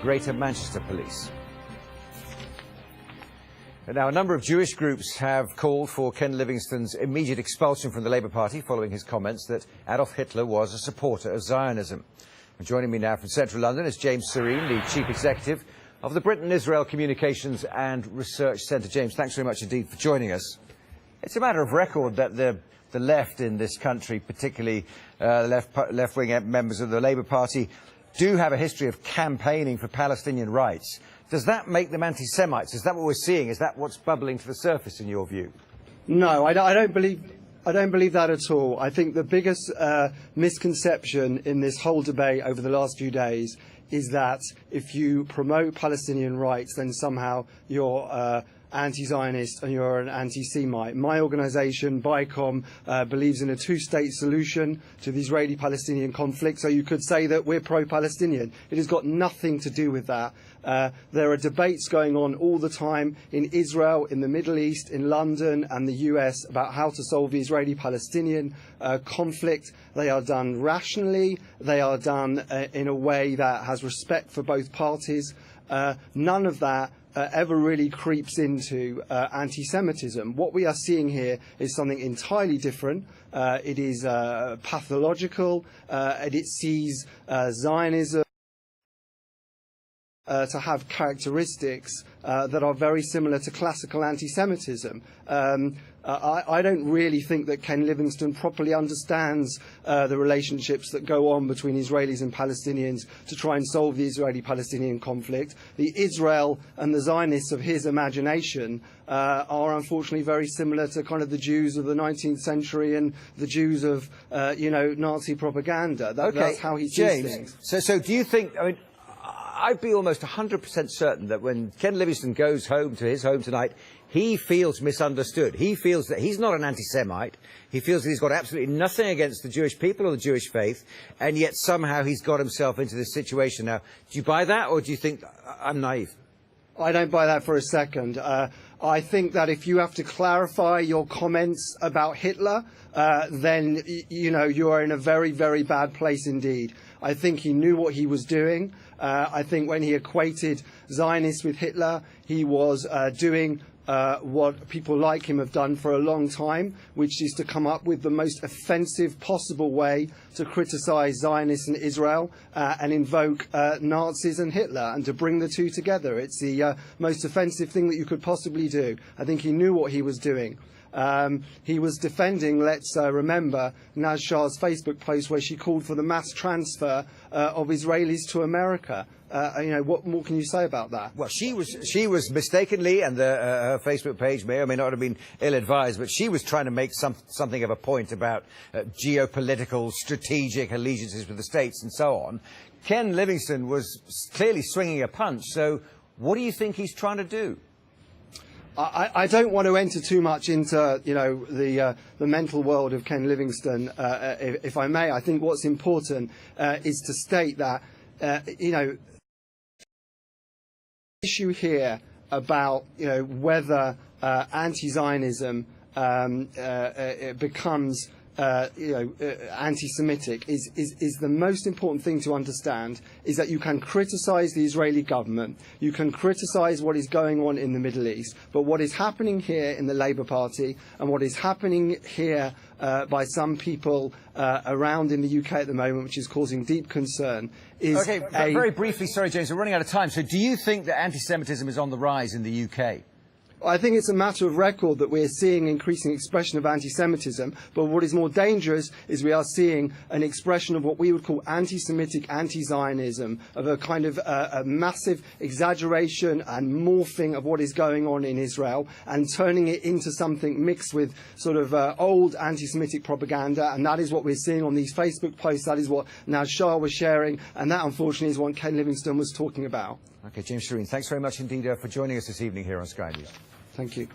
Greater Manchester Police. Now, a number of Jewish groups have called for Ken Livingstone's immediate expulsion from the Labour Party following his comments that Adolf Hitler was a supporter of Zionism. And joining me now from central London is James Sorene, the Chief Executive of the Britain-Israel Communications and Research Centre. James, thanks very much indeed for joining us. It's a matter of record that the left in this country, particularly left-wing members of the Labour Party, do have a history of campaigning for Palestinian rights. Does that make them anti-Semites? Is that what we're seeing? Is that what's bubbling to the surface in your view? No, I don't believe that at all. I think the biggest misconception in this whole debate over the last few days is that if you promote Palestinian rights, then somehow you're anti-Zionist and you're an anti-Semite. My organisation, BICOM, believes in a two-state solution to the Israeli-Palestinian conflict, so you could say that we're pro-Palestinian. It has got nothing to do with that. There are debates going on all the time in Israel, in the Middle East, in London and the US about how to solve the Israeli-Palestinian conflict. They are done rationally. They are done in a way that has respect for both parties. None of that ever really creeps into anti-Semitism. What we are seeing here is something entirely different. It is pathological, and it sees Zionism to have characteristics that are very similar to classical anti-Semitism. I don't really think that Ken Livingstone properly understands the relationships that go on between Israelis and Palestinians to try and solve the Israeli-Palestinian conflict. The Israel and the Zionists of his imagination are unfortunately very similar to kind of the Jews of the 19th century and the Jews of, Nazi propaganda. That's how he sees things. So do you think, I mean, I'd be almost 100% certain that when Ken Livingstone goes home to his home tonight, he feels misunderstood. He feels that he's not an anti-Semite. He feels that he's got absolutely nothing against the Jewish people or the Jewish faith, and yet somehow he's got himself into this situation. Now, do you buy that, or do you think I'm naive? I don't buy that for a second. I think that if you have to clarify your comments about Hitler, then, you are in a very, very bad place indeed. I think he knew what he was doing. I think when he equated Zionists with Hitler, he was doing what people like him have done for a long time, which is to come up with the most offensive possible way to criticise Zionists and Israel and invoke Nazis and Hitler and to bring the two together. It's the most offensive thing that you could possibly do. I think he knew what he was doing. He was defending, let's remember, Naz Shah's Facebook post where she called for the mass transfer of Israelis to America. What more can you say about that? Well, she was mistakenly, and her Facebook page may or may not have been ill-advised, but she was trying to make something of a point about geopolitical, strategic allegiances with the states and so on. Ken Livingstone was clearly swinging a punch. So what do you think he's trying to do? I don't want to enter too much into, the mental world of Ken Livingstone, if I may. I think what's important is to state that, the issue here about, whether anti-Zionism becomes anti-Semitic is the most important thing to understand, is that you can criticise the Israeli government, you can criticise what is going on in the Middle East, but what is happening here in the Labour Party and what is happening here by some people around in the UK at the moment, which is causing deep concern, is very briefly, sorry James, we're running out of time. So do you think that anti-Semitism is on the rise in the UK? I think it's a matter of record that we're seeing increasing expression of anti-Semitism, but what is more dangerous is we are seeing an expression of what we would call anti-Semitic anti-Zionism, of a kind of a massive exaggeration and morphing of what is going on in Israel and turning it into something mixed with sort of old anti-Semitic propaganda, and that is what we're seeing on these Facebook posts. That is what Naz Shah was sharing, and that unfortunately is what Ken Livingstone was talking about. Okay, James Sorene, thanks very much indeed for joining us this evening here on Sky News. Thank you.